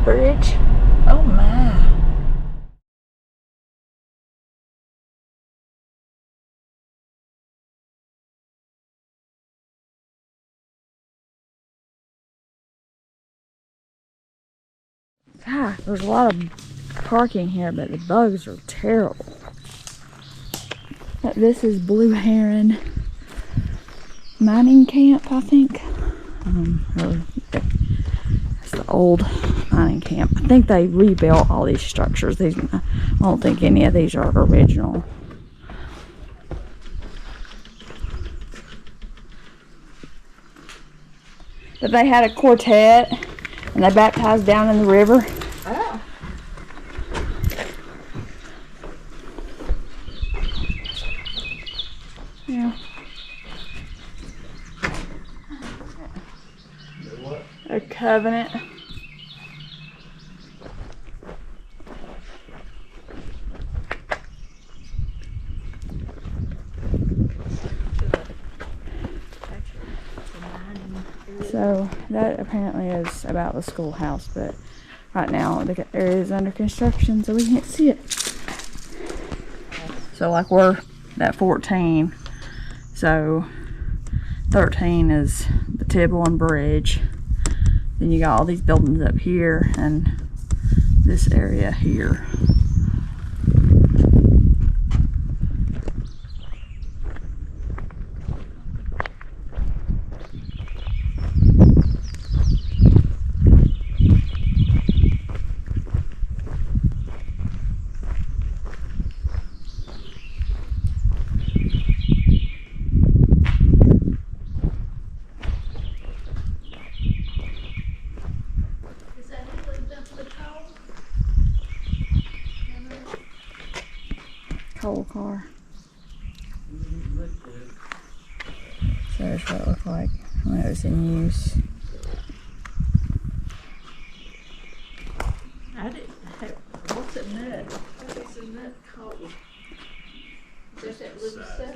bridge. Oh my. God, there's a lot of parking here, but the bugs are terrible. This is Blue Heron mining camp, I think. It's the old mining camp. I think they rebuilt all these structures. I don't think any of these are original. But they had a quartet and they baptized down in the river. Oh. Yeah. A covenant. So that apparently is about the schoolhouse, but right now the area is under construction, so we can't see it. So like we're at 14, so 13 is the Tiburon Bridge. Then you got all these buildings up here and this area here. Coal car. So there's what it looked like when it was in use. I didn't have, what's a nut? What is a nut called? Is that little stuff?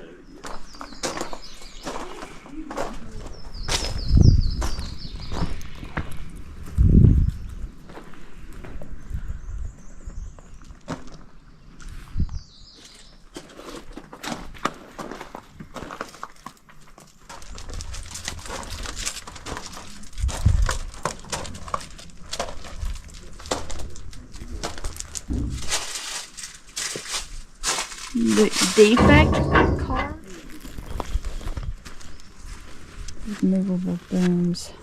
The defect car. Movable booms.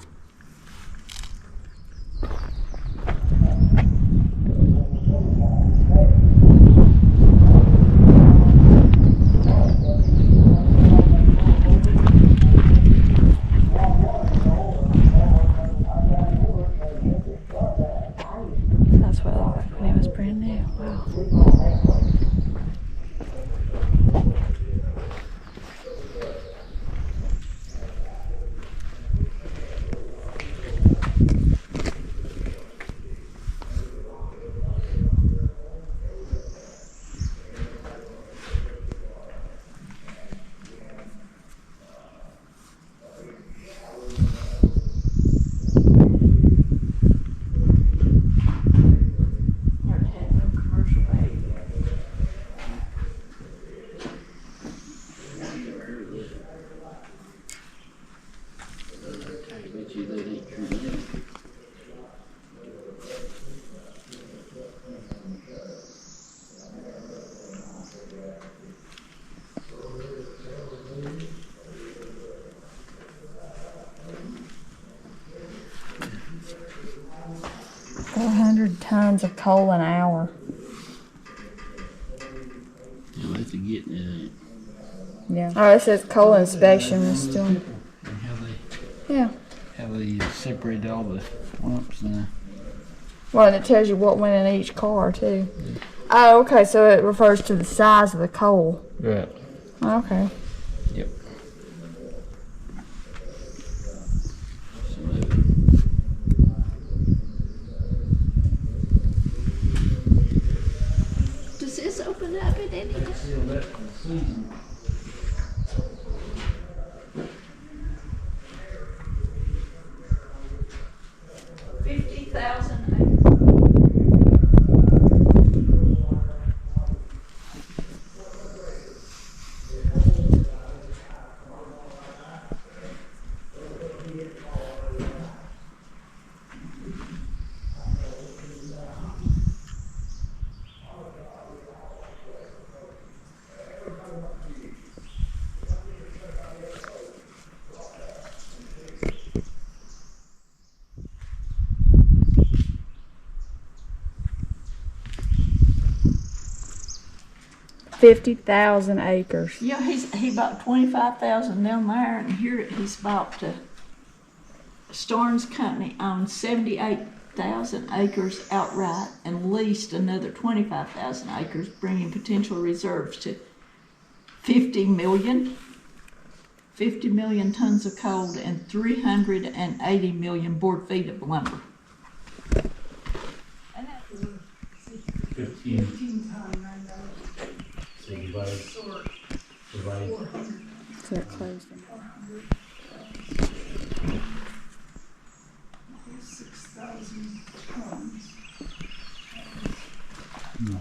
That's what it looked like when it was brand new. Wow. 400 tons of coal an hour. You'll have to get Yeah. Oh, it says coal inspection is still. Yeah. how they separate all the lumps and Well, and it tells you what went in each car too. Oh, okay. So it refers to the size of the coal. right. Okay. Yep. Does this open up at any time? 50,000 acres. 50,000 acres. Yeah, he bought 25,000 down there, and here he's bought Starnes Company owns 78,000 acres outright and leased another 25,000 acres, bringing potential reserves to 50 million tons of coal and 380 million board feet of lumber. 15 times $9. So divide. So it closed in. 6,000 tons. No.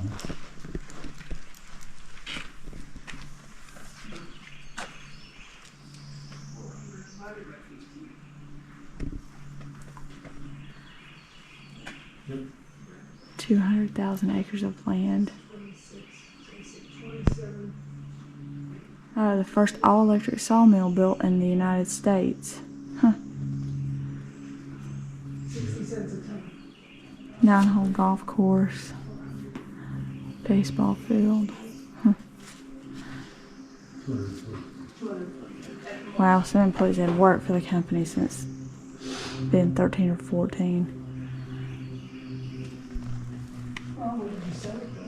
Yep. 200,000 acres of land. 27. The first all-electric sawmill built in the United States. Huh. 60 cents a ton. 9-hole golf course. Baseball field. Huh. 240. Wow, some employees had worked for the company since been 13 or 14. Well, what did you sell it though?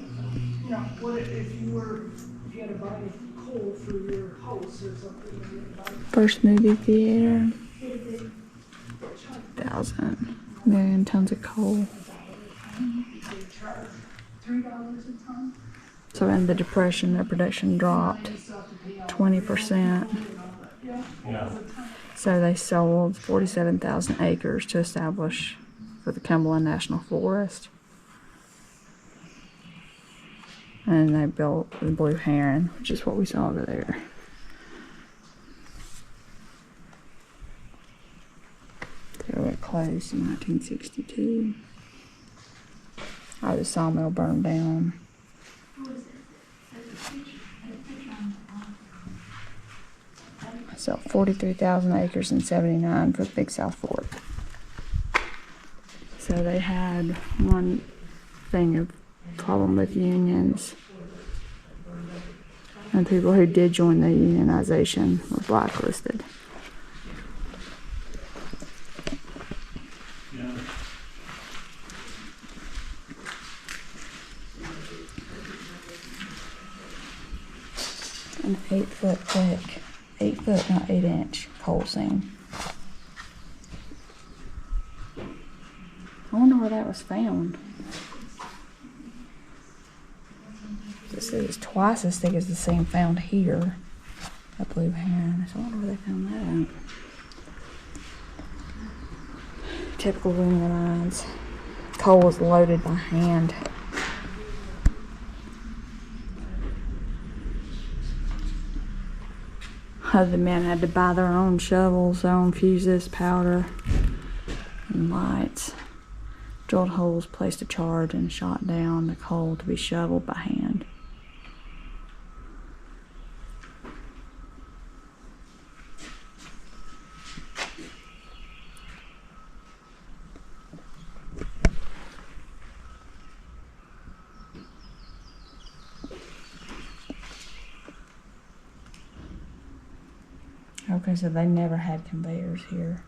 You know, what if you had to buy coal for your house or something, you had to buy First movie theater. what did they charge? 1,000 million tons of coal. They charge $3 a ton? So in the Depression, their production dropped You still have to pay out 20%. Yeah. So they sold 47,000 acres to establish for the Cumberland National Forest. And they built the Blue Heron, which is what we saw over there. So it closed in 1962. Oh, the sawmill burned down. So 43,000 acres in 79 for Big South Fork. So they had one thing of problem with unions. And people who did join the unionization were blacklisted. An 8-foot thick, 8-foot, not 8-inch coal seam. I wonder where that was found. This is twice as thick as the seam found here at Blue Heron. So I wonder where they found that out. Typical wind lines. Coal was loaded by hand. The men had to buy their own shovels, their own fuses, powder, and lights. Drilled holes, placed a charge, and shot down the coal to be shoveled by hand. Okay, so they never had conveyors here.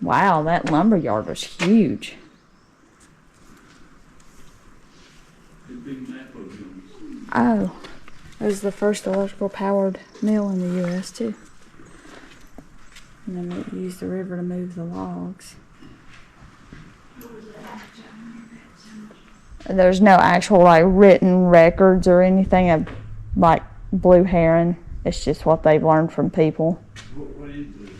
Wow, that lumber yard was huge. Oh, it was the first electrical powered mill in the U.S. too. And then we used the river to move the logs. There's no actual like written records or anything of like Blue Heron. It's just what they've learned from people. What is the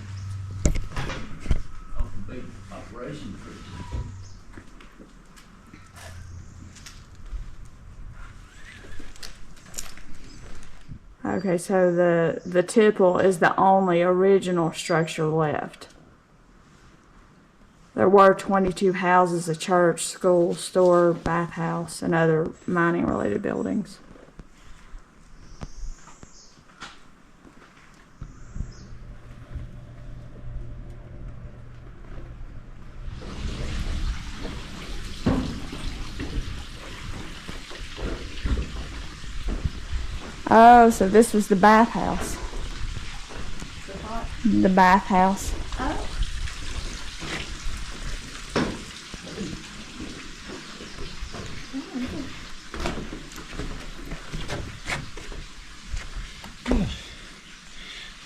big operation for it? Okay, so the tipple is the only original structure left. There were 22 houses, a church, school, store, bathhouse, and other mining-related buildings. Oh, so this was the bathhouse. The bathhouse. Oh.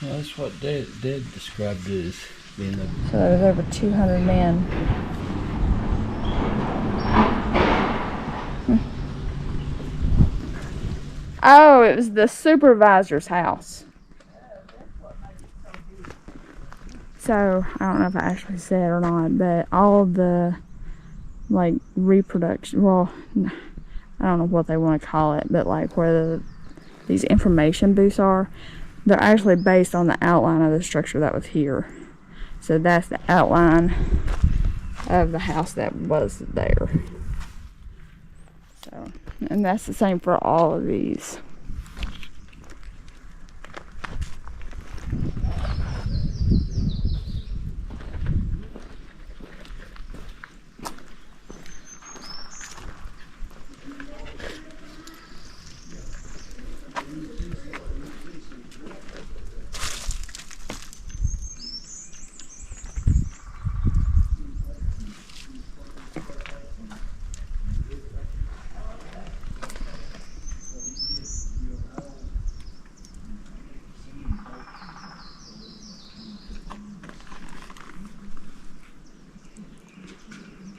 Well, that's what Dad described it as being a. So there was over 200 men. Oh, it was the supervisor's house. So, I don't know if I actually said or not, but all of the, like, reproduction, well, I don't know what they want to call it, but like where these information booths are, they're actually based on the outline of the structure that was here. So that's the outline of the house that was there. So, and that's the same for all of these.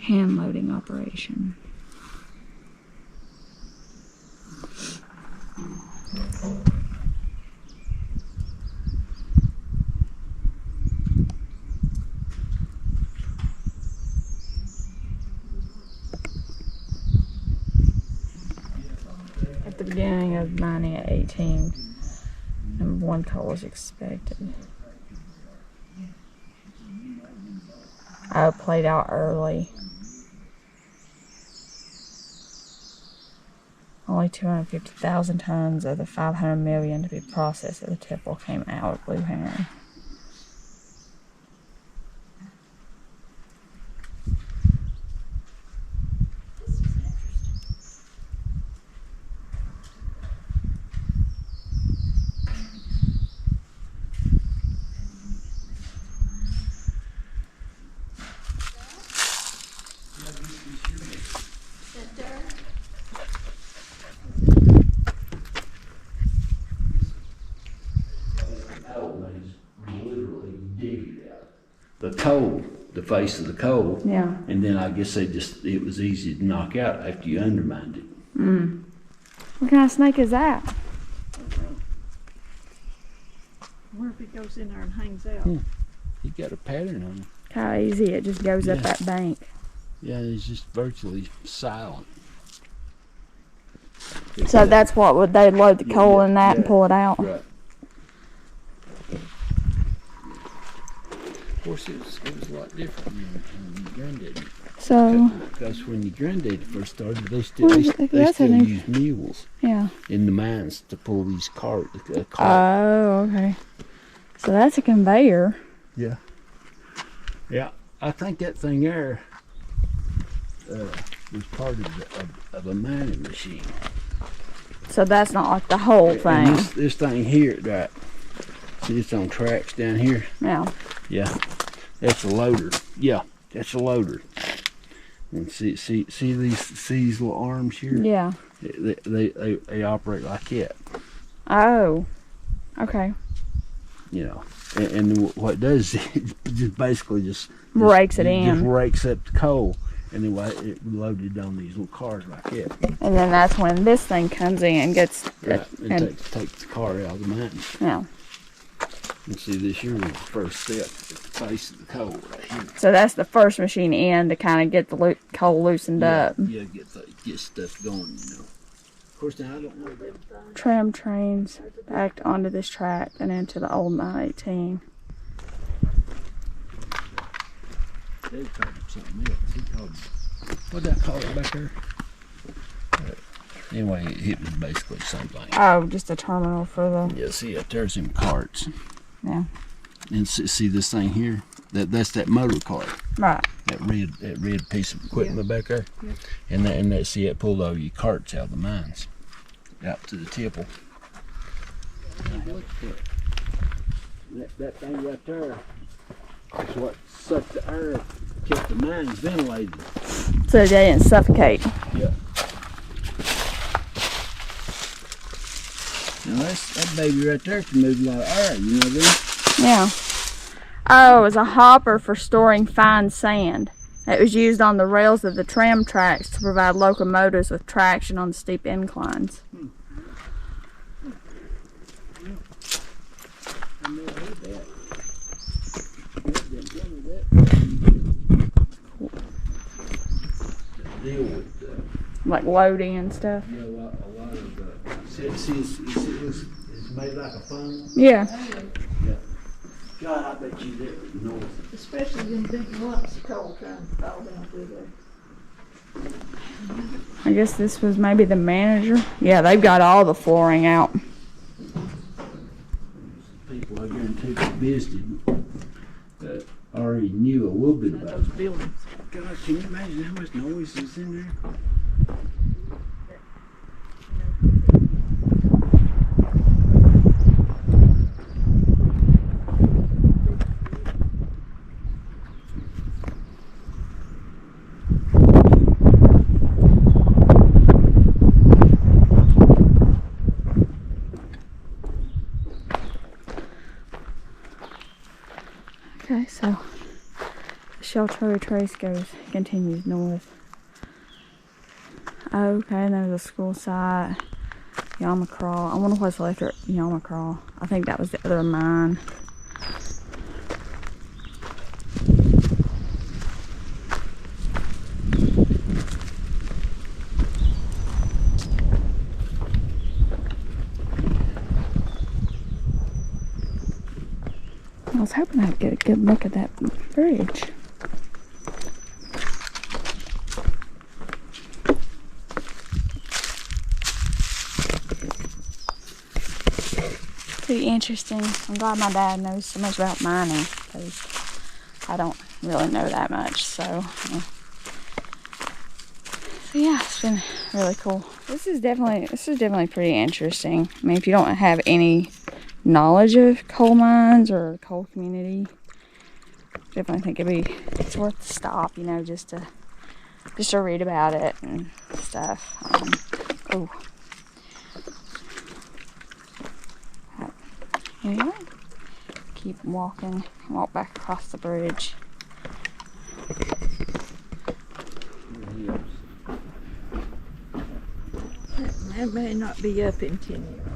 Hand loading operation. At the beginning of mining at 18, number 1 coal was expected. I played out early. Only 250,000 tons of the 500 million to be processed at the tipple came out of Blue Heron. The coal, the face of the coal. Yeah. And then I guess it was easy to knock out after you undermined it. Mm. What kind of snake is that? I wonder if it goes in there and hangs out. He got a pattern on him. How easy it just goes up Yeah. that bank. Yeah, he's just virtually silent. So that's what would they load the coal in that and pull it out? Right. Of course, it was a lot different when your granddad. So Because when your granddad first started, they Well, still that's an- use mules yeah. in the mines to pull these cart. Oh, okay. So that's a conveyor. Yeah. Yeah, I think that thing there was part of a mining machine. So that's not like the whole And thing. this thing here, right? See, it's on tracks down here. Yeah. Yeah, that's a loader. Yeah, that's a loader. And see these little arms here? Yeah. They operate like that. Oh. Okay. You know, and what it does is it just basically just Rakes it just in. rakes up the coal, and then it loaded on these little cars like that. And then that's when this thing comes in and gets Right, and takes the car out of the mountain. yeah. And see, this here was the first step at the face of the coal right here. So that's the first machine in to kind of get the coal loosened up. Yeah, get stuff going, you know. Of course, now I don't know that. Tram trains backed onto this track and into the old 918. They called him something else. He called what'd that call it back there? Anyway, it was basically the same thing. Oh, just a terminal for the Yeah, see, there's them carts. yeah. And see this thing here? That's that motor cart. Right. That red piece of equipment back there. Yeah. And that see, it pulled all your carts out of the mines, out to the tipple. Look at that thing right there is what sucked the air, kept the mines ventilated. So they didn't suffocate. Yeah. Now that baby right there can move a lot of air, you know that? Yeah. Oh, it was a hopper for storing fine sand. It was used on the rails of the tram tracks to provide locomotives with traction on steep inclines. I never heard that. Didn't tell me that. Deal with Like loading and stuff. yeah, a lot of see, it's made like a funnel. Yeah. God, I bet you that was noise. Especially them big lumps of coal trying to fall down through there. I guess this was maybe the manager. Yeah, they've got all the flooring out. People I guarantee that visited that already knew a little bit about Those it. buildings. God, can you imagine how much noise is in there? Okay, so the Shelter Trace continues north. Okay, and there's a school site. Yamacraw. I wonder what's left at Yamacraw. I think that was the other mine. I was hoping I'd get a good look at that bridge. Pretty interesting. I'm glad my dad knows so much about mining because I don't really know that much. So yeah, it's been really cool. This is definitely pretty interesting. I mean, if you don't have any knowledge of coal mines or coal community, definitely think it's worth the stop, you know, just to read about it and stuff. Anyway, keep walking, walk back across the bridge. That may not be up in 10 years.